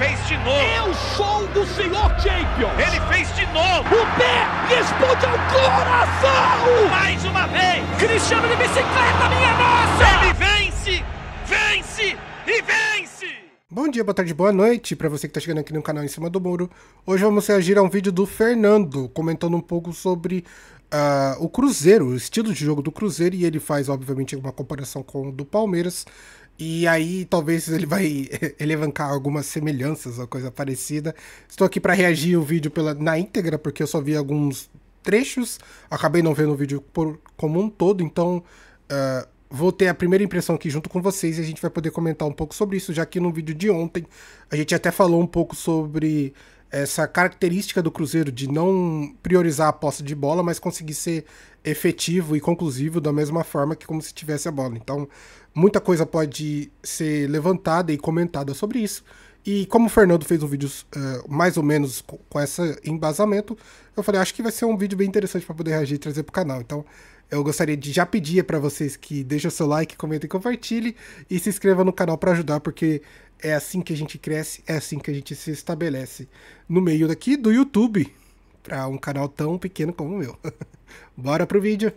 fez de novo. Eu sou do Senhor Champions. Ele fez de novo. O pé responde ao coração. Mais uma vez. Cristiano de bicicleta, minha nossa. Ele vence, vence e vence. Bom dia, boa tarde, boa noite para você que está chegando aqui no canal Em Cima do Muro. Hoje vamos reagir a um vídeo do Fernando, comentando um pouco sobre o Cruzeiro, o estilo de jogo do Cruzeiro, e ele faz, obviamente, uma comparação com o do Palmeiras. E aí, talvez ele vai elevancar algumas semelhanças ou coisa parecida. Estou aqui para reagir o vídeo na íntegra, porque eu só vi alguns trechos. Acabei não vendo o vídeo como um todo, então vou ter a primeira impressão aqui junto com vocês e a gente vai poder comentar um pouco sobre isso, já que no vídeo de ontem a gente até falou um pouco sobre essa característica do Cruzeiro de não priorizar a posse de bola, mas conseguir ser efetivo e conclusivo da mesma forma que como se tivesse a bola. Então, muita coisa pode ser levantada e comentada sobre isso. E como o Fernando fez um vídeo mais ou menos com esse embasamento, eu falei, acho que vai ser um vídeo bem interessante para poder reagir e trazer para o canal. Então, eu gostaria de já pedir para vocês que deixem o seu like, comentem, compartilhem e se inscrevam no canal para ajudar, porque é assim que a gente cresce, é assim que a gente se estabelece no meio daqui do YouTube, para um canal tão pequeno como o meu. Bora pro vídeo.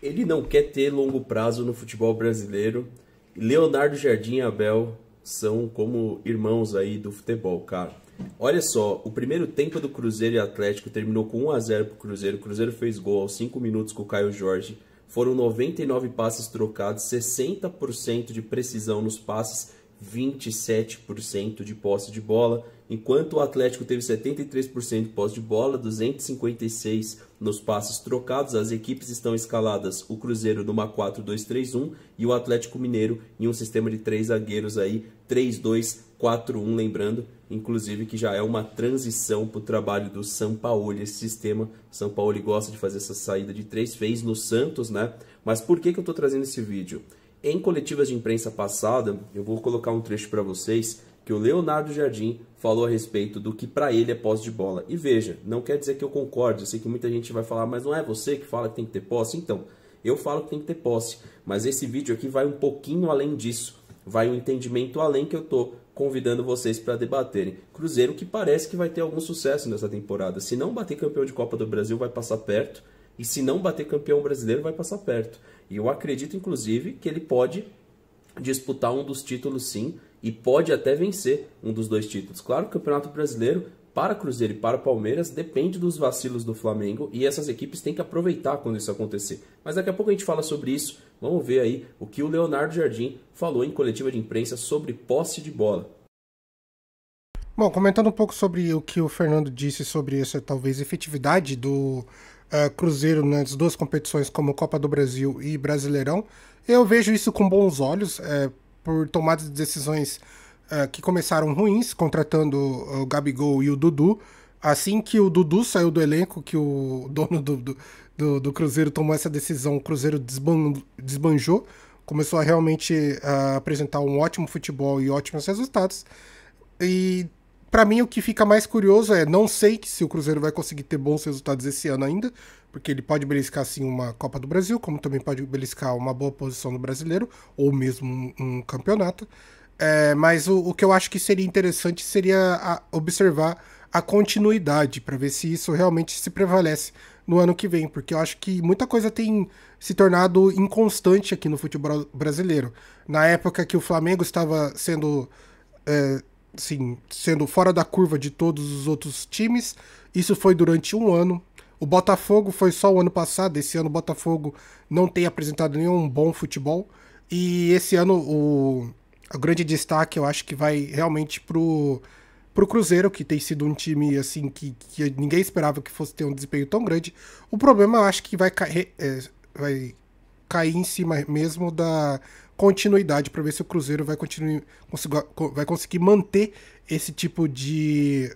Ele não quer ter longo prazo no futebol brasileiro. Leonardo Jardim e Abel são como irmãos aí do futebol, cara. Olha só, o primeiro tempo do Cruzeiro e Atlético terminou com 1 a 0 pro Cruzeiro. O Cruzeiro fez gol aos 5 minutos com o Caio Jorge. Foram 99 passes trocados, 60% de precisão nos passes, 27% de posse de bola, enquanto o Atlético teve 73% de posse de bola, 256 nos passes trocados. As equipes estão escaladas, o Cruzeiro numa 4-2-3-1 e o Atlético Mineiro em um sistema de 3 zagueiros aí, 3-2-4-1, lembrando, inclusive, que já é uma transição para o trabalho do Sampaoli, esse sistema. O Sampaoli gosta de fazer essa saída de 3, fez no Santos, né? Mas por que eu estou trazendo esse vídeo? Em coletivas de imprensa passada, eu vou colocar um trecho para vocês, que o Leonardo Jardim falou a respeito do que para ele é posse de bola. E veja, não quer dizer que eu concorde, eu sei que muita gente vai falar, mas não é você que fala que tem que ter posse? Então, eu falo que tem que ter posse, mas esse vídeo aqui vai um pouquinho além disso, vai um entendimento além que eu tô convidando vocês para debaterem. Cruzeiro que parece que vai ter algum sucesso nessa temporada. Se não bater campeão de Copa do Brasil, vai passar perto. E se não bater campeão brasileiro, vai passar perto. E eu acredito, inclusive, que ele pode disputar um dos títulos, sim. E pode até vencer um dos 2 títulos. Claro que o Campeonato Brasileiro, para Cruzeiro e para Palmeiras, depende dos vacilos do Flamengo. E essas equipes têm que aproveitar quando isso acontecer. Mas daqui a pouco a gente fala sobre isso. Vamos ver aí o que o Leonardo Jardim falou em coletiva de imprensa sobre posse de bola. Bom, comentando um pouco sobre o que o Fernando disse sobre essa, talvez, efetividade do Cruzeiro nas 2 competições como Copa do Brasil e Brasileirão, eu vejo isso com bons olhos, por tomadas de decisões que começaram ruins, contratando o Gabigol e o Dudu. Assim que o Dudu saiu do elenco, que o dono do Cruzeiro tomou essa decisão, o Cruzeiro desbanjou, começou a realmente apresentar um ótimo futebol e ótimos resultados. E para mim o que fica mais curioso não sei se o Cruzeiro vai conseguir ter bons resultados esse ano ainda, porque ele pode beliscar sim uma Copa do Brasil, como também pode beliscar uma boa posição no Brasileiro, ou mesmo um campeonato. Mas o que eu acho que seria interessante seria observar a continuidade, para ver se isso realmente se prevalece no ano que vem, porque eu acho que muita coisa tem se tornado inconstante aqui no futebol brasileiro. Na época que o Flamengo estava sendo fora da curva de todos os outros times, isso foi durante um ano. O Botafogo foi só o ano passado, esse ano o Botafogo não tem apresentado nenhum bom futebol, e esse ano o grande destaque eu acho que vai realmente pro Cruzeiro, que tem sido um time assim que ninguém esperava que fosse ter um desempenho tão grande. O problema eu acho que vai cair em cima mesmo da continuidade, para ver se o Cruzeiro vai conseguir manter esse tipo de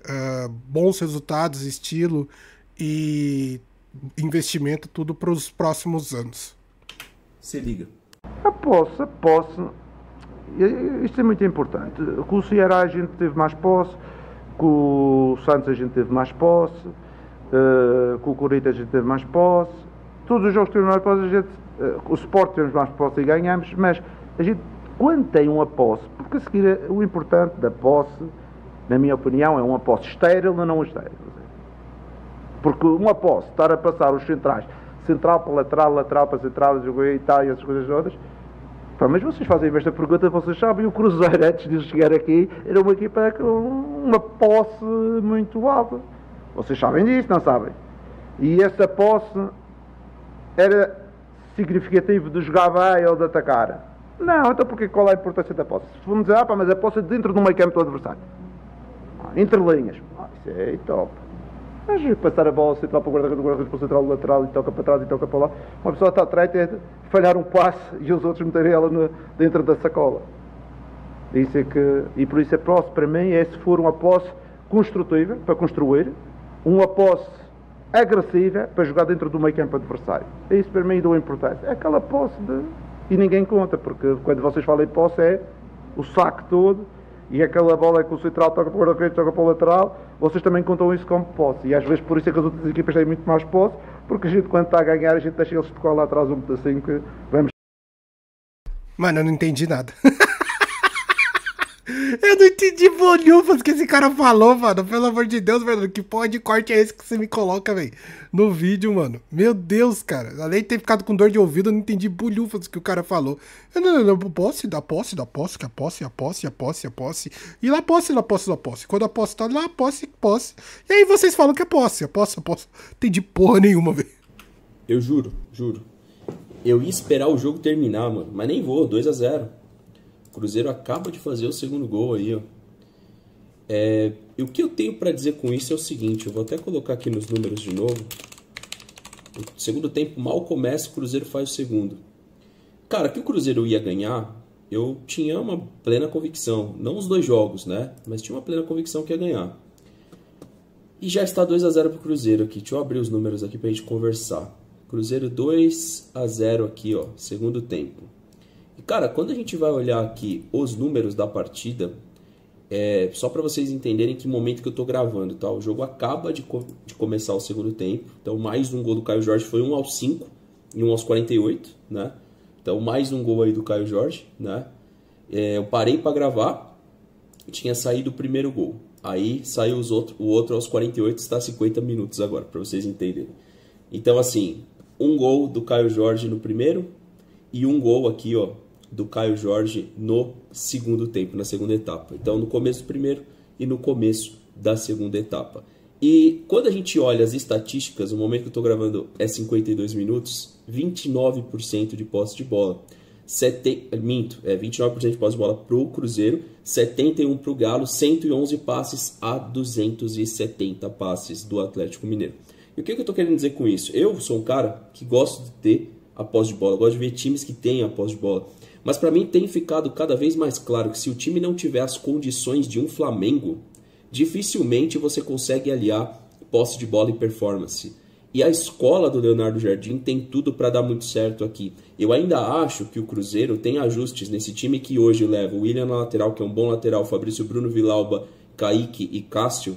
bons resultados, estilo e investimento, tudo para os próximos anos. Se liga. A posse, isto é muito importante. Com o Ceará a gente teve mais posse, com o Santos a gente teve mais posse, com o Corinthians a gente teve mais posse. Todos os jogos que tivemos mais posse, o Sport tivemos mais posse e ganhamos, mas a gente quando tem uma posse, porque a seguir o importante da posse, na minha opinião, é uma posse estéril ou não estéril. Porque uma posse, estar a passar os centrais, central para lateral, lateral para central, e tal, e essas coisas todas. Pá, mas vocês fazem esta pergunta, vocês sabem, o Cruzeiro, antes de chegar aqui, era uma equipa com uma posse muito alta. Vocês sabem disso, não sabem? E essa posse era significativa de jogar bem ou de atacar. Não, então porque qual é a importância da posse? Se formos dizer, mas a posse é dentro do meio campo do adversário. Entre linhas. Isso é top. Mas passar a bola central para o guarda-redes para o central, lateral, e toca para trás e toca para lá. Uma pessoa está atrás e falhar um passe e os outros meterem ela dentro da sacola. Isso é que, e por isso a posse para mim é, se for uma posse construtiva, para construir, uma posse agressiva para jogar dentro do meio campo adversário. Isso para mim deu importância. É aquela posse de... E ninguém conta, porque quando vocês falam em posse é o saco todo, e aquela bola que o central toca para o guarda-redes, toca para o lateral, vocês também contam isso como posse. E às vezes por isso é que as outras equipas têm muito mais posse, porque a gente quando está a ganhar, a gente deixa eles tocar lá atrás um pedacinho que vamos... Mano, eu não entendi nada. Eu não entendi bolhufas que esse cara falou, mano. Pelo amor de Deus, mano. Que porra de corte é esse que você me coloca, velho? No vídeo, mano. Meu Deus, cara. Além de ter ficado com dor de ouvido, eu não entendi bolhufas que o cara falou. Não, posse. Que a posse. E lá posse. Quando a posse tá lá, posse. E aí vocês falam que é posse. Entendi porra nenhuma, velho. Eu juro. Eu ia esperar o jogo terminar, mano. Mas nem vou, 2-0. O Cruzeiro acaba de fazer o segundo gol aí, ó. E o que eu tenho pra dizer com isso é o seguinte, eu vou até colocar aqui nos números de novo. O segundo tempo mal começa, o Cruzeiro faz o segundo. Cara, que o Cruzeiro ia ganhar, eu tinha uma plena convicção. Não os 2 jogos, né? Mas tinha uma plena convicção que ia ganhar. E já está 2-0 pro Cruzeiro aqui. Deixa eu abrir os números aqui pra gente conversar. Cruzeiro 2-0 aqui, ó, segundo tempo. E, cara, quando a gente vai olhar aqui os números da partida, só para vocês entenderem que momento que eu tô gravando, tá? O jogo acaba de começar o segundo tempo, então mais um gol do Caio Jorge, foi 1 aos 5 e 1 aos 48, né? Então mais um gol aí do Caio Jorge, né? Eu parei para gravar, tinha saído o primeiro gol, aí saiu o outro aos 48, está 50 minutos agora, para vocês entenderem. Então assim, um gol do Caio Jorge no primeiro e um gol aqui, ó, do Caio Jorge no segundo tempo, na segunda etapa. Então, no começo do primeiro e no começo da segunda etapa. E quando a gente olha as estatísticas, o momento que eu estou gravando é 52 minutos, 29% de posse de bola. 29% de posse de bola para o Cruzeiro, 71% para o Galo, 111 passes a 270 passes do Atlético Mineiro. E o que eu estou querendo dizer com isso? Eu sou um cara que gosto de ter a posse de bola, gosto de ver times que têm a posse de bola. Mas para mim tem ficado cada vez mais claro que se o time não tiver as condições de um Flamengo, dificilmente você consegue aliar posse de bola e performance. E a escola do Leonardo Jardim tem tudo para dar muito certo aqui. Eu ainda acho que o Cruzeiro tem ajustes nesse time que hoje leva o William na lateral, que é um bom lateral, Fabrício, Bruno, Vilauba, Kaique e Cássio.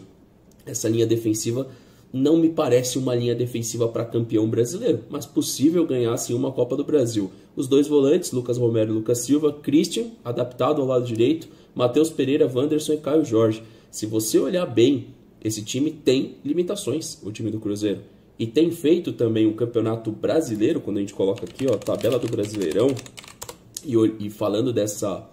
Essa linha defensiva não me parece uma linha defensiva para campeão brasileiro, mas possível ganhar sim uma Copa do Brasil. Os 2 volantes, Lucas Romero e Lucas Silva, Christian, adaptado ao lado direito, Matheus Pereira, Wanderson e Caio Jorge. Se você olhar bem, esse time tem limitações, o time do Cruzeiro. E tem feito também um campeonato brasileiro, quando a gente coloca aqui, ó, tabela do Brasileirão, e falando dessa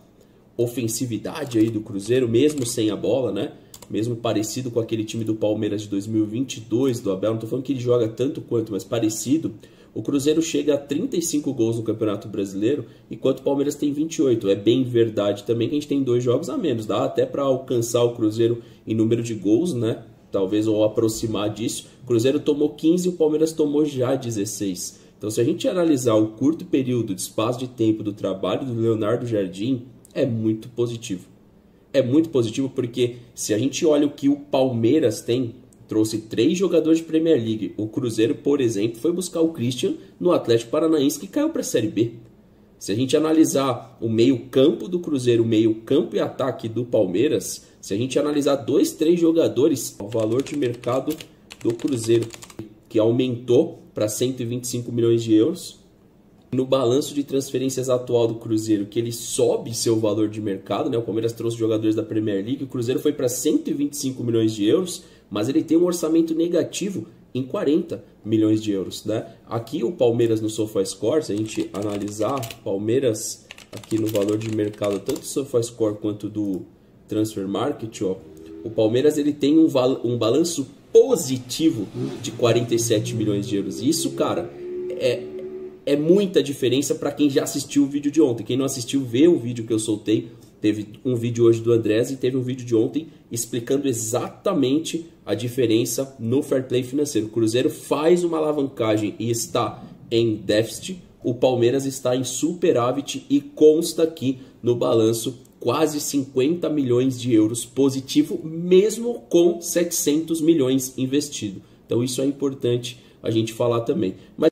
ofensividade aí do Cruzeiro, mesmo sem a bola, né? Mesmo parecido com aquele time do Palmeiras de 2022, do Abel, não estou falando que ele joga tanto quanto, mas parecido, o Cruzeiro chega a 35 gols no Campeonato Brasileiro, enquanto o Palmeiras tem 28. É bem verdade também que a gente tem 2 jogos a menos, dá até para alcançar o Cruzeiro em número de gols, né? Talvez ou aproximar disso. O Cruzeiro tomou 15 e o Palmeiras tomou já 16. Então, se a gente analisar o curto período de espaço de tempo do trabalho do Leonardo Jardim, é muito positivo. É muito positivo porque se a gente olha o que o Palmeiras tem, trouxe 3 jogadores de Premier League. O Cruzeiro, por exemplo, foi buscar o Christian no Atlético Paranaense, que caiu para a Série B. Se a gente analisar o meio-campo do Cruzeiro, o meio-campo e ataque do Palmeiras, se a gente analisar 2, 3 jogadores, o valor de mercado do Cruzeiro, que aumentou para 125 milhões de euros, no balanço de transferências atual do Cruzeiro, que ele sobe seu valor de mercado, né? O Palmeiras trouxe jogadores da Premier League, o Cruzeiro foi para 125 milhões de euros, mas ele tem um orçamento negativo em 40 milhões de euros, né? Aqui o Palmeiras no SofaScore, se a gente analisar, Palmeiras aqui no valor de mercado, tanto do SofaScore quanto do Transfer Market, ó, o Palmeiras ele tem um balanço positivo de 47 milhões de euros. E isso, cara, é muita diferença para quem já assistiu o vídeo de ontem. Quem não assistiu, vê o vídeo que eu soltei. Teve um vídeo hoje do Andrés e teve um vídeo de ontem explicando exatamente a diferença no fair play financeiro. O Cruzeiro faz uma alavancagem e está em déficit. O Palmeiras está em superávit e consta aqui no balanço quase 50 milhões de euros positivo, mesmo com 700 milhões investido. Então isso é importante a gente falar também. Mas...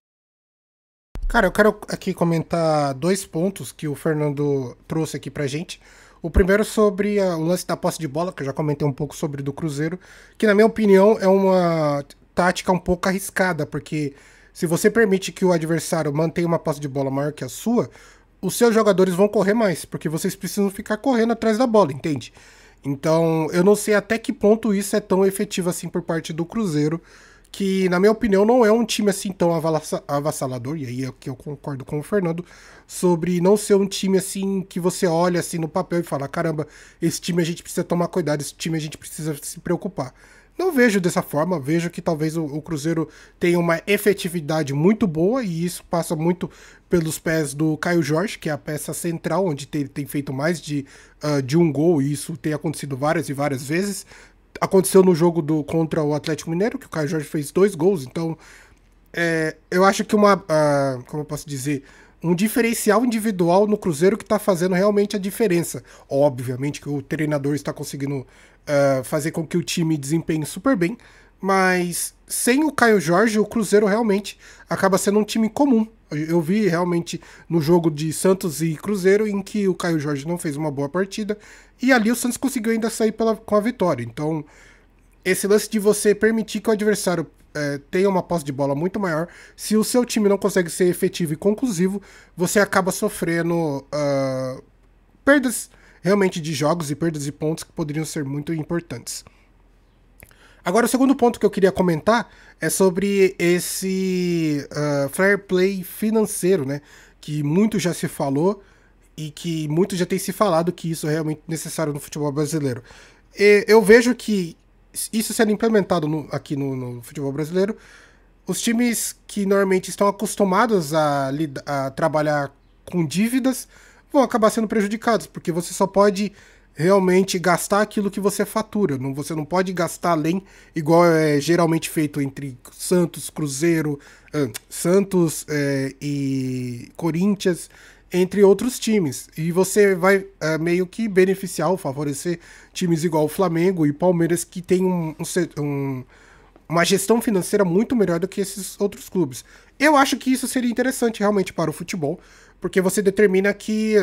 Cara, eu quero aqui comentar 2 pontos que o Fernando trouxe aqui pra gente. O primeiro sobre o lance da posse de bola, que eu já comentei um pouco sobre do Cruzeiro, que na minha opinião é uma tática um pouco arriscada, porque se você permite que o adversário mantenha uma posse de bola maior que a sua, os seus jogadores vão correr mais, porque vocês precisam ficar correndo atrás da bola, entende? Então, eu não sei até que ponto isso é tão efetivo assim por parte do Cruzeiro, que, na minha opinião, não é um time assim tão avassalador, e aí é que eu concordo com o Fernando, sobre não ser um time assim que você olha assim no papel e fala, caramba, esse time a gente precisa tomar cuidado, esse time a gente precisa se preocupar. Não vejo dessa forma, vejo que talvez o Cruzeiro tenha uma efetividade muito boa, e isso passa muito pelos pés do Caio Jorge, que é a peça central, onde tem feito mais de um gol, e isso tem acontecido várias e várias vezes. Aconteceu no jogo contra o Atlético Mineiro, que o Caio Jorge fez 2 gols, então eu acho que como eu posso dizer, um diferencial individual no Cruzeiro que está fazendo realmente a diferença. Obviamente que o treinador está conseguindo fazer com que o time desempenhe super bem, mas sem o Caio Jorge, o Cruzeiro realmente acaba sendo um time comum. Eu vi realmente no jogo de Santos e Cruzeiro em que o Caio Jorge não fez uma boa partida, e ali o Santos conseguiu ainda sair com a vitória. Então, esse lance de você permitir que o adversário tenha uma posse de bola muito maior, se o seu time não consegue ser efetivo e conclusivo, você acaba sofrendo perdas realmente de jogos e perdas de pontos que poderiam ser muito importantes. Agora, o segundo ponto que eu queria comentar é sobre esse fair play financeiro, né? Que muito já se falou e que muito já tem se falado que isso é realmente necessário no futebol brasileiro. Eu vejo que isso sendo implementado aqui no futebol brasileiro, os times que normalmente estão acostumados a trabalhar com dívidas vão acabar sendo prejudicados, porque você só pode realmente gastar aquilo que você fatura. Você não pode gastar além, igual é geralmente feito entre Santos, Cruzeiro, Santos e Corinthians, entre outros times. E você vai meio que beneficiar ou favorecer times igual o Flamengo e Palmeiras, que tem uma gestão financeira muito melhor do que esses outros clubes. Eu acho que isso seria interessante realmente para o futebol, porque você determina que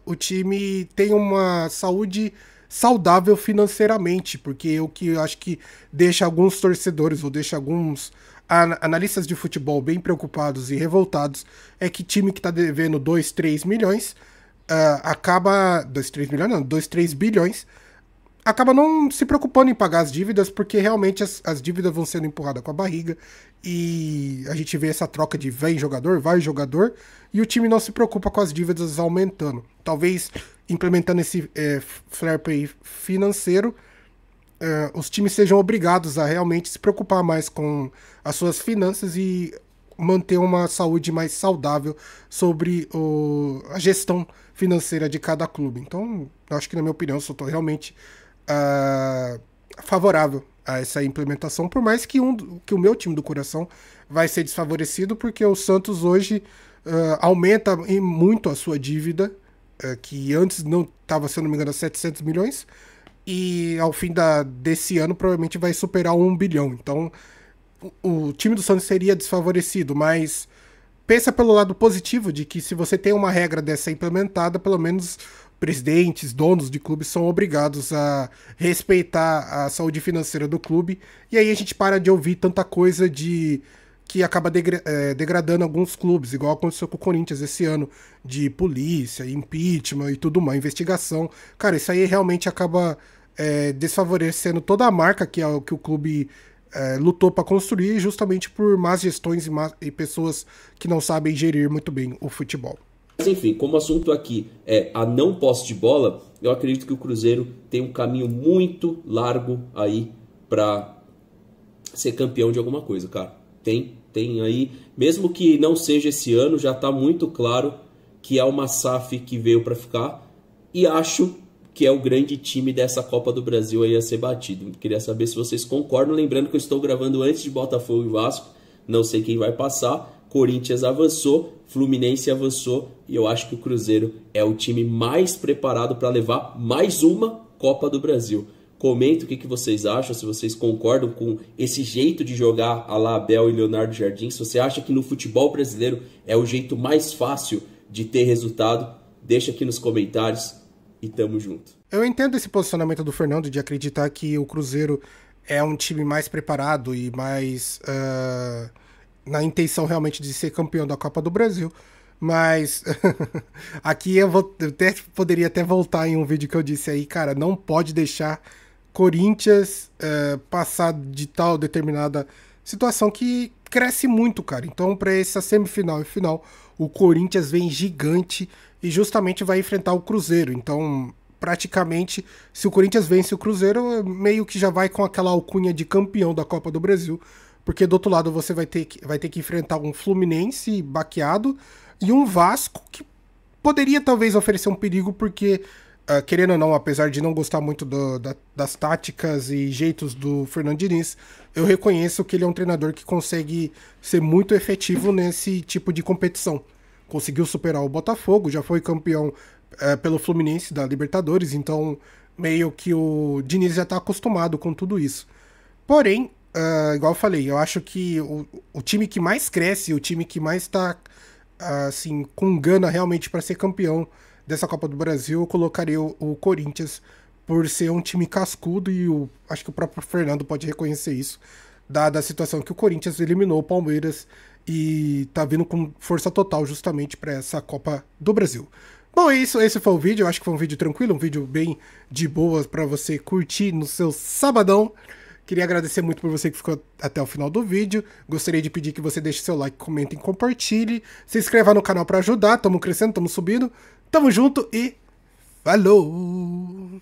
o time tem uma saúde saudável financeiramente, porque o que eu acho que deixa alguns torcedores ou deixa alguns analistas de futebol bem preocupados e revoltados é que time que está devendo 2, 3 milhões acaba... 2, 3 milhões não, 2, 3 bilhões acaba não se preocupando em pagar as dívidas, porque realmente as dívidas vão sendo empurradas com a barriga, e a gente vê essa troca de vem jogador, vai jogador, e o time não se preocupa com as dívidas aumentando. Talvez implementando esse fair play financeiro, os times sejam obrigados a realmente se preocupar mais com as suas finanças e manter uma saúde mais saudável sobre a gestão financeira de cada clube. Então, eu acho que, na minha opinião, eu só estou realmente favorável a essa implementação, por mais que o meu time do coração vai ser desfavorecido, porque o Santos hoje aumenta muito a sua dívida, que antes não estava, se eu não me engano, 700 milhões, e ao fim desse ano provavelmente vai superar 1 bilhão. Então o time do Santos seria desfavorecido, mas pensa pelo lado positivo de que, se você tem uma regra dessa implementada, pelo menos presidentes, donos de clubes são obrigados a respeitar a saúde financeira do clube, e aí a gente para de ouvir tanta coisa de que acaba degradando alguns clubes, igual aconteceu com o Corinthians esse ano, de polícia, impeachment e tudo mais, investigação. Cara, isso aí realmente acaba desfavorecendo toda a marca que o clube lutou para construir, justamente por más gestões e pessoas que não sabem gerir muito bem o futebol. Mas enfim, como o assunto aqui é a não posse de bola, eu acredito que o Cruzeiro tem um caminho muito largo aí para ser campeão de alguma coisa, cara. Tem aí, mesmo que não seja esse ano, já está muito claro que é uma SAF que veio para ficar, e acho que é o grande time dessa Copa do Brasil aí a ser batido. Queria saber se vocês concordam, lembrando que eu estou gravando antes de Botafogo e Vasco, não sei quem vai passar. Corinthians avançou, Fluminense avançou, e eu acho que o Cruzeiro é o time mais preparado para levar mais uma Copa do Brasil. Comenta o que vocês acham, se vocês concordam com esse jeito de jogar a la Abel e Leonardo Jardim, se você acha que no futebol brasileiro é o jeito mais fácil de ter resultado, deixa aqui nos comentários e tamo junto. Eu entendo esse posicionamento do Fernando de acreditar que o Cruzeiro é um time mais preparado e mais na intenção realmente de ser campeão da Copa do Brasil, mas aqui eu poderia até voltar em um vídeo que eu disse aí, cara, não pode deixar Corinthians passar de tal determinada situação que cresce muito, cara. Então, para essa semifinal e final, o Corinthians vem gigante e justamente vai enfrentar o Cruzeiro. Então, praticamente, se o Corinthians vence o Cruzeiro, meio que já vai com aquela alcunha de campeão da Copa do Brasil, porque do outro lado você vai ter que enfrentar um Fluminense baqueado e um Vasco que poderia talvez oferecer um perigo, porque querendo ou não, apesar de não gostar muito das táticas e jeitos do Fernando Diniz, eu reconheço que ele é um treinador que consegue ser muito efetivo nesse tipo de competição. Conseguiu superar o Botafogo, já foi campeão pelo Fluminense da Libertadores, então meio que o Diniz já está acostumado com tudo isso. Porém, igual eu falei, eu acho que o time que mais cresce, o time que mais está assim, com gana realmente para ser campeão dessa Copa do Brasil, eu colocaria o Corinthians por ser um time cascudo, e acho que o próprio Fernando pode reconhecer isso, dada a situação que o Corinthians eliminou o Palmeiras e tá vindo com força total justamente para essa Copa do Brasil. Bom, é isso, esse foi o vídeo, eu acho que foi um vídeo tranquilo, um vídeo bem de boas para você curtir no seu sabadão. Queria agradecer muito por você que ficou até o final do vídeo. Gostaria de pedir que você deixe seu like, comente e compartilhe. Se inscreva no canal para ajudar. Estamos crescendo, estamos subindo. Tamo junto e falou!